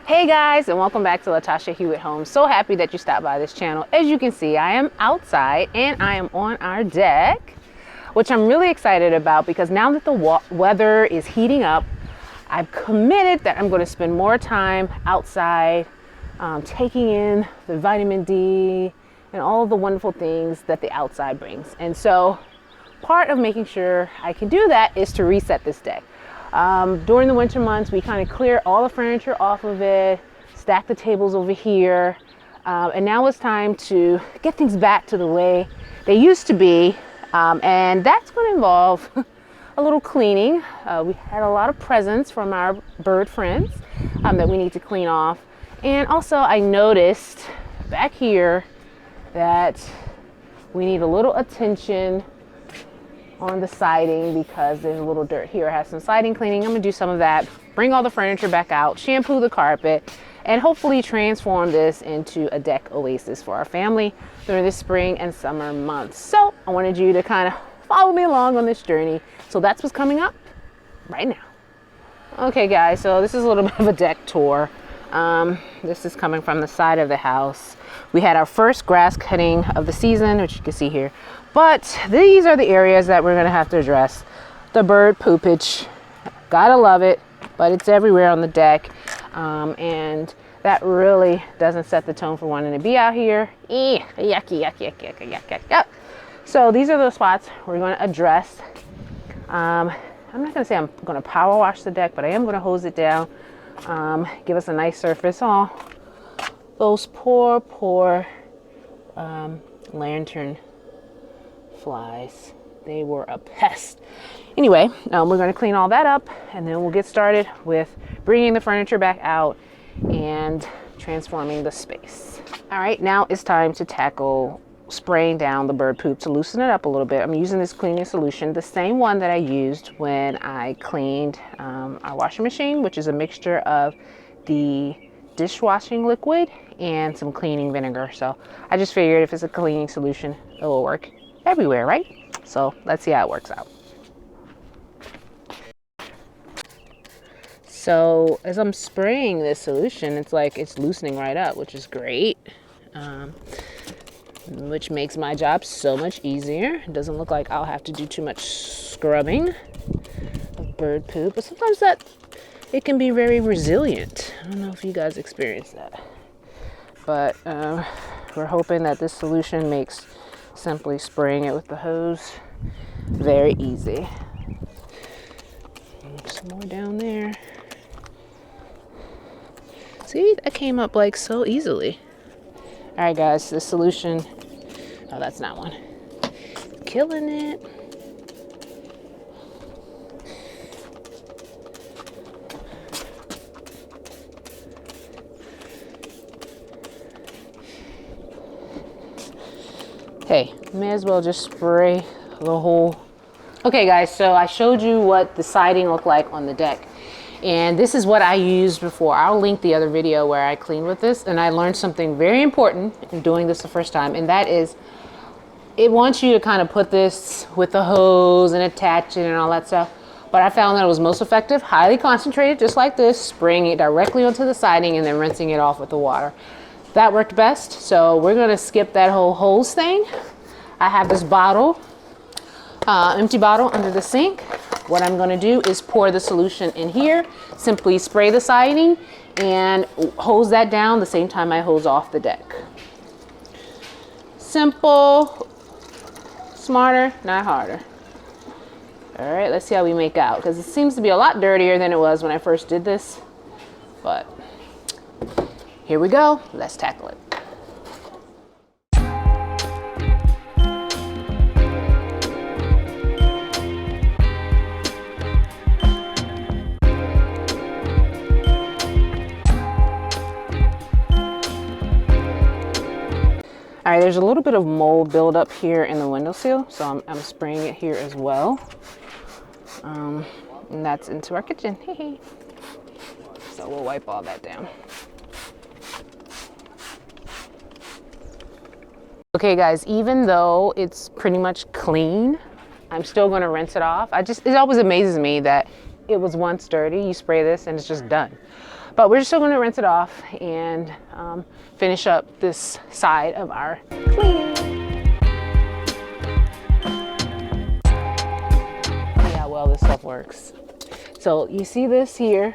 Hey guys, and welcome back to Latasha Hewitt Home. So happy that you stopped by this channel. As you can see, I am outside and I am on our deck, which I'm really excited about because now that the weather is heating up, I've committed that I'm going to spend more time outside, taking in the vitamin D and all of the wonderful things that the outside brings. And so part of making sure I can do that is to reset this deck. During the winter months, we kind of clear all the furniture off of it, stack the tables over here, and now it's time to get things back to the way they used to be, and that's going to involve a little cleaning. We had a lot of presents from our bird friends that we need to clean off, and also I noticed back here that we need a little attention on the siding because there's a little dirt here. It has some siding cleaning. I'm gonna do some of that, bring all the furniture back out, shampoo the carpet, and hopefully transform this into a deck oasis for our family during the spring and summer months. So I wanted you to kind of follow me along on this journey. So that's what's coming up right now. Okay guys, so this is a little bit of a deck tour. This is coming from the side of the house. We had our first grass cutting of the season, which you can see here. But these are the areas that we're gonna have to address. The bird poopage, gotta love it, but it's everywhere on the deck. And that really doesn't set the tone for wanting to be out here. Yuck. So these are the spots we're gonna address. I'm not gonna say I'm gonna power wash the deck, but I am gonna hose it down, give us a nice surface. Oh, those poor lantern flies, they were a pest. Anyway, we're going to clean all that up and then we'll get started with bringing the furniture back out and transforming the space. All right, now it's time to tackle spraying down the bird poop to loosen it up a little bit. I'm using this cleaning solution, the same one that I used when I cleaned our washing machine, which is a mixture of the dishwashing liquid and some cleaning vinegar. So I just figured if it's a cleaning solution, it will work everywhere, right? So let's see how it works out. So as I'm spraying this solution, it's like it's loosening right up, which is great, which makes my job so much easier. It doesn't look like I'll have to do too much scrubbing of bird poop, but sometimes it can be very resilient. I don't know if you guys experience that, but we're hoping that this solution makes simply spraying it with the hose very easy. Some more down there. See, that came up like so easily. All right guys, the solution, oh, that's not one. Killing it. Hey, may as well just spray the whole. Okay guys, so I showed you what the siding looked like on the deck. And this is what I used before. I'll link the other video where I cleaned with this. And I learned something very important in doing this the first time. And that is, it wants you to kind of put this with the hose and attach it and all that stuff. But I found that it was most effective, highly concentrated, just like this, spraying it directly onto the siding and then rinsing it off with the water. That worked best, so we're gonna skip that whole hose thing. I have this bottle, empty bottle under the sink. What I'm gonna do is pour the solution in here, simply spray the siding and hose that down the same time I hose off the deck. Simple, smarter, not harder. All right, let's see how we make out, because it seems to be a lot dirtier than it was when I first did this, but here we go, let's tackle it. All right, there's a little bit of mold buildup here in the windowsill, so I'm spraying it here as well. And that's into our kitchen. So we'll wipe all that down. Okay guys, even though it's pretty much clean, I'm still gonna rinse it off. It always amazes me that it was once dirty, you spray this and it's just done. But we're still gonna rinse it off and finish up this side of our clean. See how well this stuff works. So you see this here?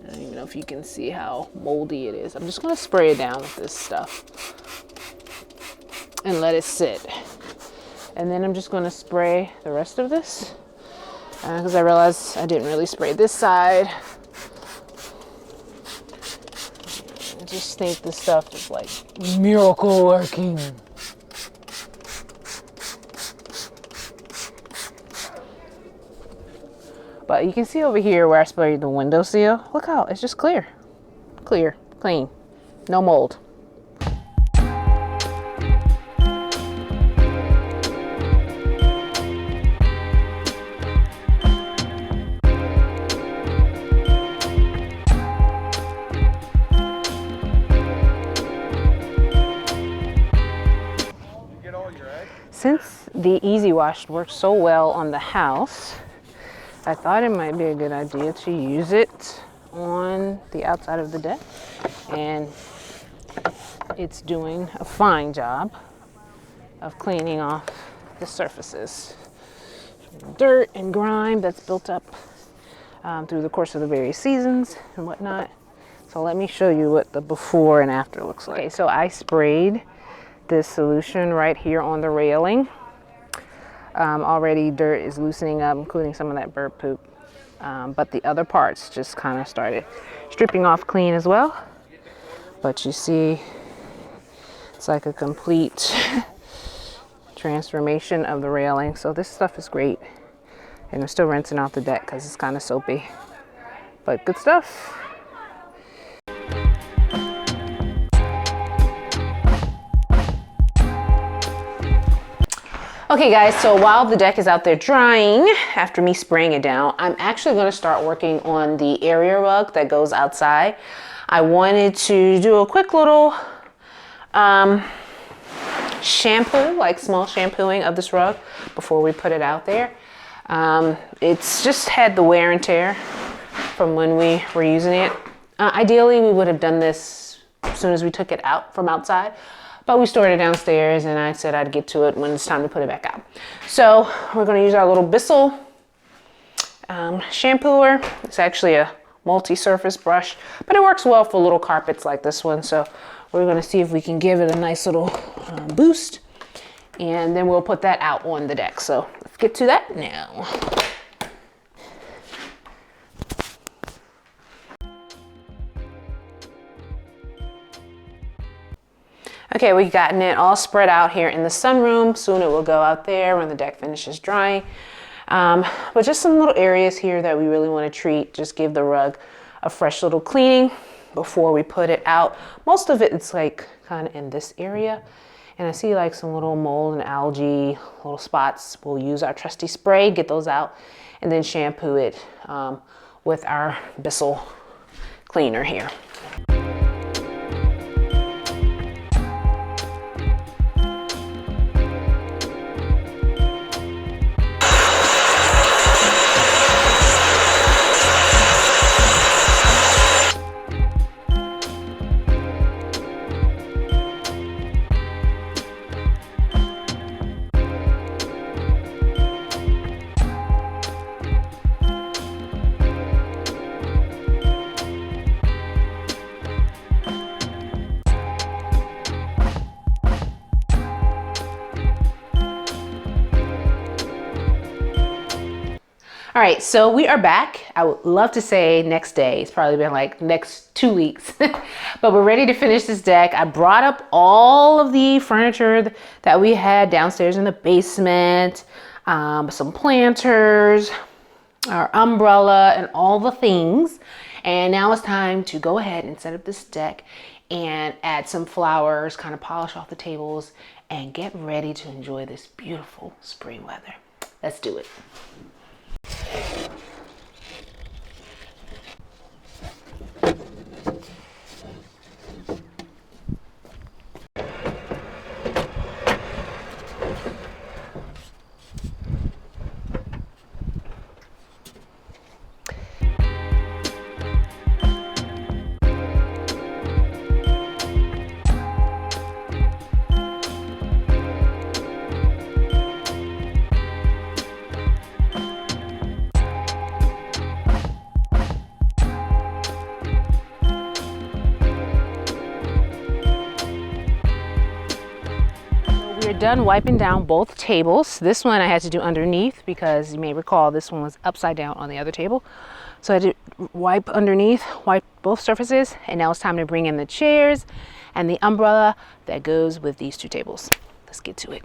I don't even know if you can see how moldy it is. I'm just gonna spray it down with this stuff and let it sit. And then I'm just gonna spray the rest of this because I realized I didn't really spray this side. I just think this stuff is like miracle working. But you can see over here where I sprayed the windowsill. Look how it's just clear, clean, no mold. Since the Easy Wash works so well on the house, I thought it might be a good idea to use it on the outside of the deck. And it's doing a fine job of cleaning off the surfaces. Dirt and grime that's built up through the course of the various seasons and whatnot. So let me show you what the before and after looks like. Okay, so I sprayed this solution right here on the railing. Already dirt is loosening up, including some of that bird poop. But the other parts just kind of started stripping off clean as well. But you see, it's like a complete transformation of the railing. So this stuff is great. And I'm still rinsing off the deck because it's kind of soapy. But good stuff. Okay guys, so while the deck is out there drying, after me spraying it down, I'm actually going to start working on the area rug that goes outside. I wanted to do a quick little shampoo, like small shampooing of this rug before we put it out there. It's just had the wear and tear from when we were using it. Ideally, we would have done this as soon as we took it out from outside. But we stored it downstairs and I said I'd get to it when it's time to put it back out. So we're going to use our little Bissell shampooer. It's actually a multi-surface brush, but it works well for little carpets like this one. So we're going to see if we can give it a nice little boost, and then we'll put that out on the deck. So let's get to that now. Okay, we've gotten it all spread out here in the sunroom. Soon it will go out there when the deck finishes drying. But just some little areas here that we really want to treat. Just give the rug a fresh little cleaning before we put it out. Most of it's like kind of in this area. And I see like some little mold and algae, little spots. We'll use our trusty spray, get those out, and then shampoo it with our Bissell cleaner here. All right, so we are back. I would love to say next day. It's probably been like next 2 weeks, but we're ready to finish this deck. I brought up all of the furniture that we had downstairs in the basement, some planters, our umbrella, and all the things. And now it's time to go ahead and set up this deck and add some flowers, kind of polish off the tables, and get ready to enjoy this beautiful spring weather. Let's do it. done wiping down both tables. This one I had to do underneath because you may recall this one was upside down on the other table. So I did wipe underneath, wipe both surfaces, and now it's time to bring in the chairs and the umbrella that goes with these two tables. Let's get to it.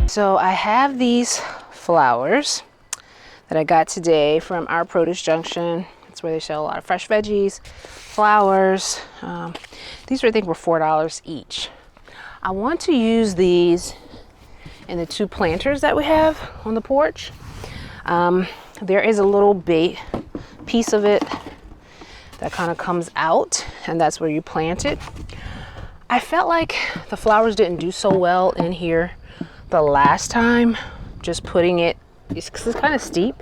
So I have these flowers that I got today from our produce junction. It's where they sell a lot of fresh veggies, flowers. These I think were $4 each. I want to use these in the two planters that we have on the porch. There is a little bait piece of it that kind of comes out, and that's where you plant it. I felt like the flowers didn't do so well in here the last time, just putting it, it's kind of steep,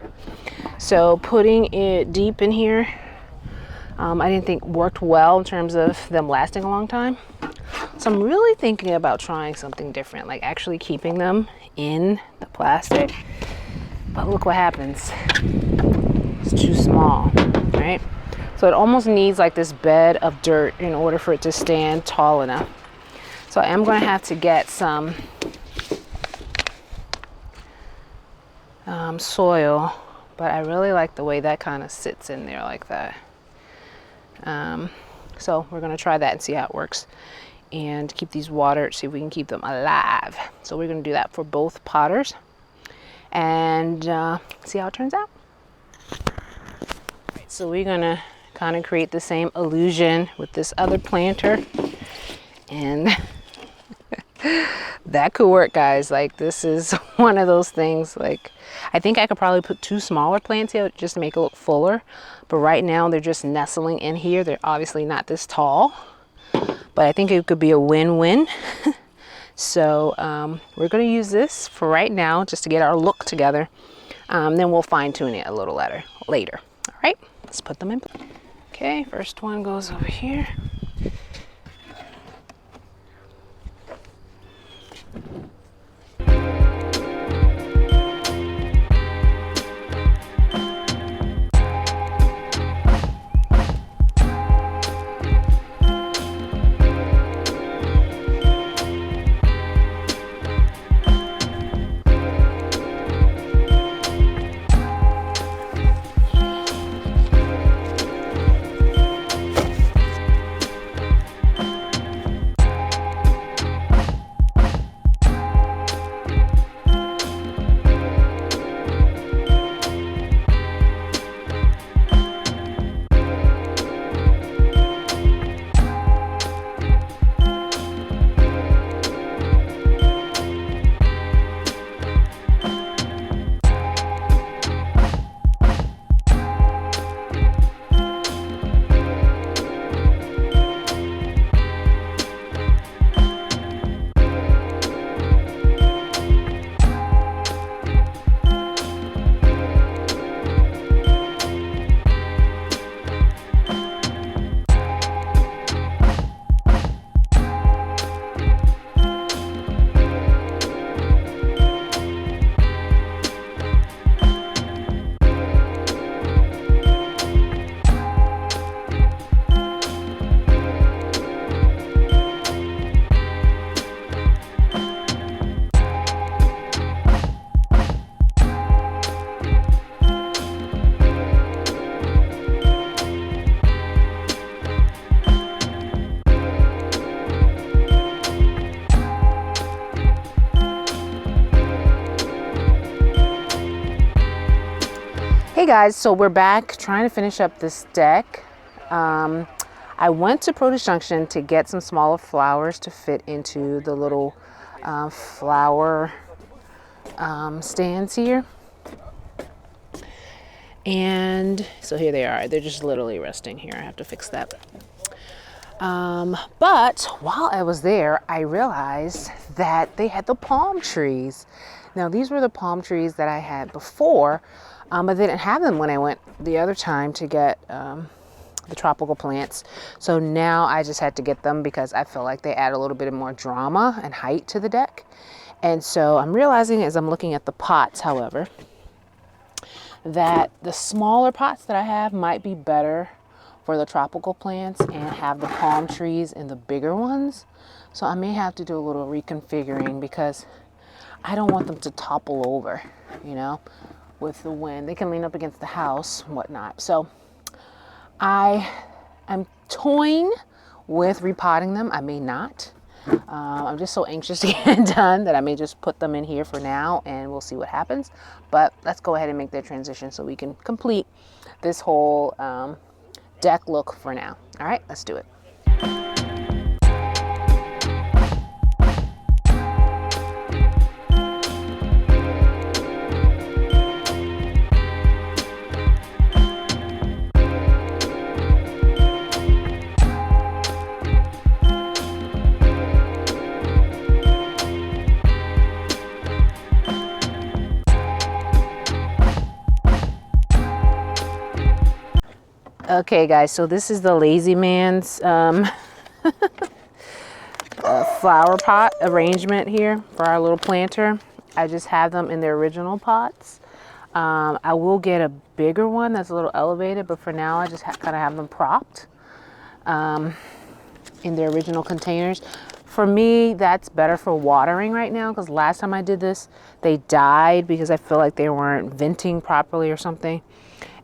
so putting it deep in here I didn't think worked well in terms of them lasting a long time. So I'm really thinking about trying something different, like actually keeping them in the plastic. But look what happens, it's too small, right? So it almost needs like this bed of dirt in order for it to stand tall enough. So I am going to have to get some soil, but I really like the way that kind of sits in there like that. So we're going to try that and see how it works and keep these watered, see if we can keep them alive. So we're going to do that for both potters and see how it turns out. Right, so we're going to kind of create the same illusion with this other planter, and that could work, guys. Like, this is one of those things, like, I think I could probably put two smaller plants here just to make it look fuller, but right now they're just nestling in here. They're obviously not this tall, but I think it could be a win-win. So we're going to use this for right now just to get our look together. Then we'll fine-tune it a little later. All right, let's put them in. Okay, first one goes over here. Hey guys, so we're back trying to finish up this deck. I went to Produce Junction to get some smaller flowers to fit into the little flower stands here. And so here they are. They're just literally resting here. I have to fix that. But while I was there, I realized that they had the palm trees. Now these were the palm trees that I had before, but they didn't have them when I went the other time to get the tropical plants. So now I just had to get them because I feel like they add a little bit more drama and height to the deck. And so I'm realizing as I'm looking at the pots, however, that the smaller pots that I have might be better for the tropical plants and have the palm trees in the bigger ones. So I may have to do a little reconfiguring because I don't want them to topple over, you know, with the wind. They can lean up against the house and whatnot. So I'm toying with repotting them. I may not. I'm just so anxious to get it done that I may just put them in here for now and we'll see what happens. But let's go ahead and make that transition so we can complete this whole deck look for now. All right, let's do it. Okay guys, so this is the Lazy Man's flower pot arrangement here for our little planter. I just have them in their original pots. I will get a bigger one that's a little elevated, but for now I just kind of have them propped in their original containers. For me, that's better for watering right now because last time I did this, they died because I feel like they weren't venting properly or something.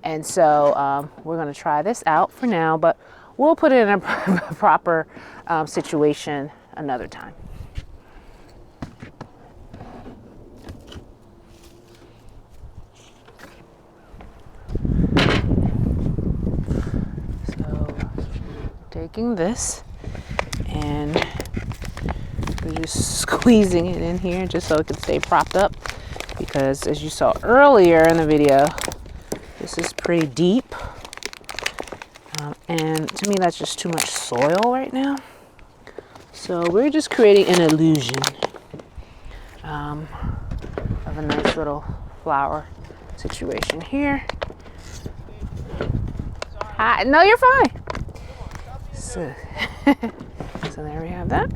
And so we're going to try this out for now, but we'll put it in a proper situation another time. So taking this and we're just squeezing it in here just so it can stay propped up because as you saw earlier in the video, this is pretty deep, and to me that's just too much soil right now. So we're just creating an illusion of a nice little flower situation here. Hi, no, you're fine. So, so there we have that.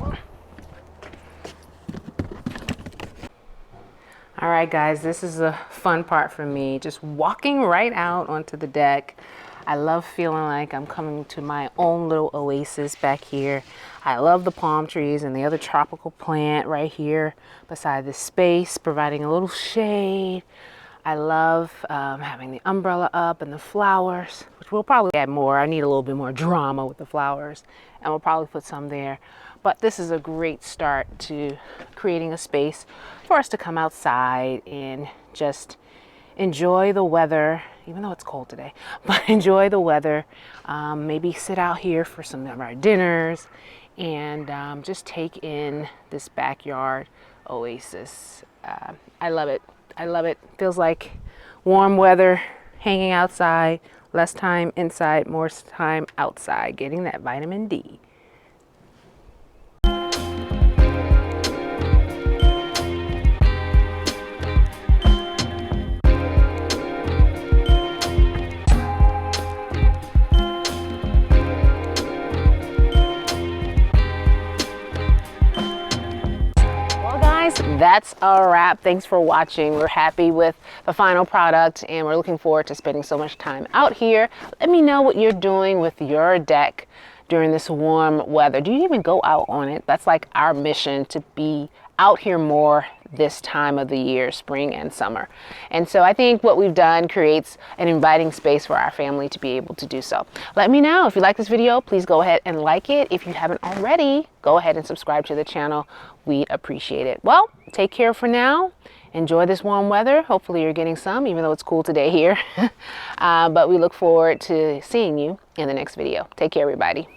All right, guys, this is the fun part for me, just walking right out onto the deck. I love feeling like I'm coming to my own little oasis back here. I love the palm trees and the other tropical plant right here beside this space, providing a little shade. I love having the umbrella up and the flowers, which we'll probably add more. I need a little bit more drama with the flowers, and we'll probably put some there. But this is a great start to creating a space for us to come outside and just enjoy the weather, even though it's cold today, but enjoy the weather. Maybe sit out here for some of our dinners and just take in this backyard oasis. I love it. I love it. Feels like warm weather, hanging outside, less time inside, more time outside, getting that vitamin D. That's a wrap. Thanks for watching. We're happy with the final product and we're looking forward to spending so much time out here. Let me know what you're doing with your deck during this warm weather. Do you even go out on it? That's like our mission, to be out here more this time of the year, spring and summer. And so I think what we've done creates an inviting space for our family to be able to do so. Let me know if you like this video. Please go ahead and like it. If you haven't already, go ahead and subscribe to the channel. We'd appreciate it. Well, take care for now enjoy this warm weather. Hopefully you're getting some, even though it's cool today here. But we look forward to seeing you in the next video. Take care, everybody.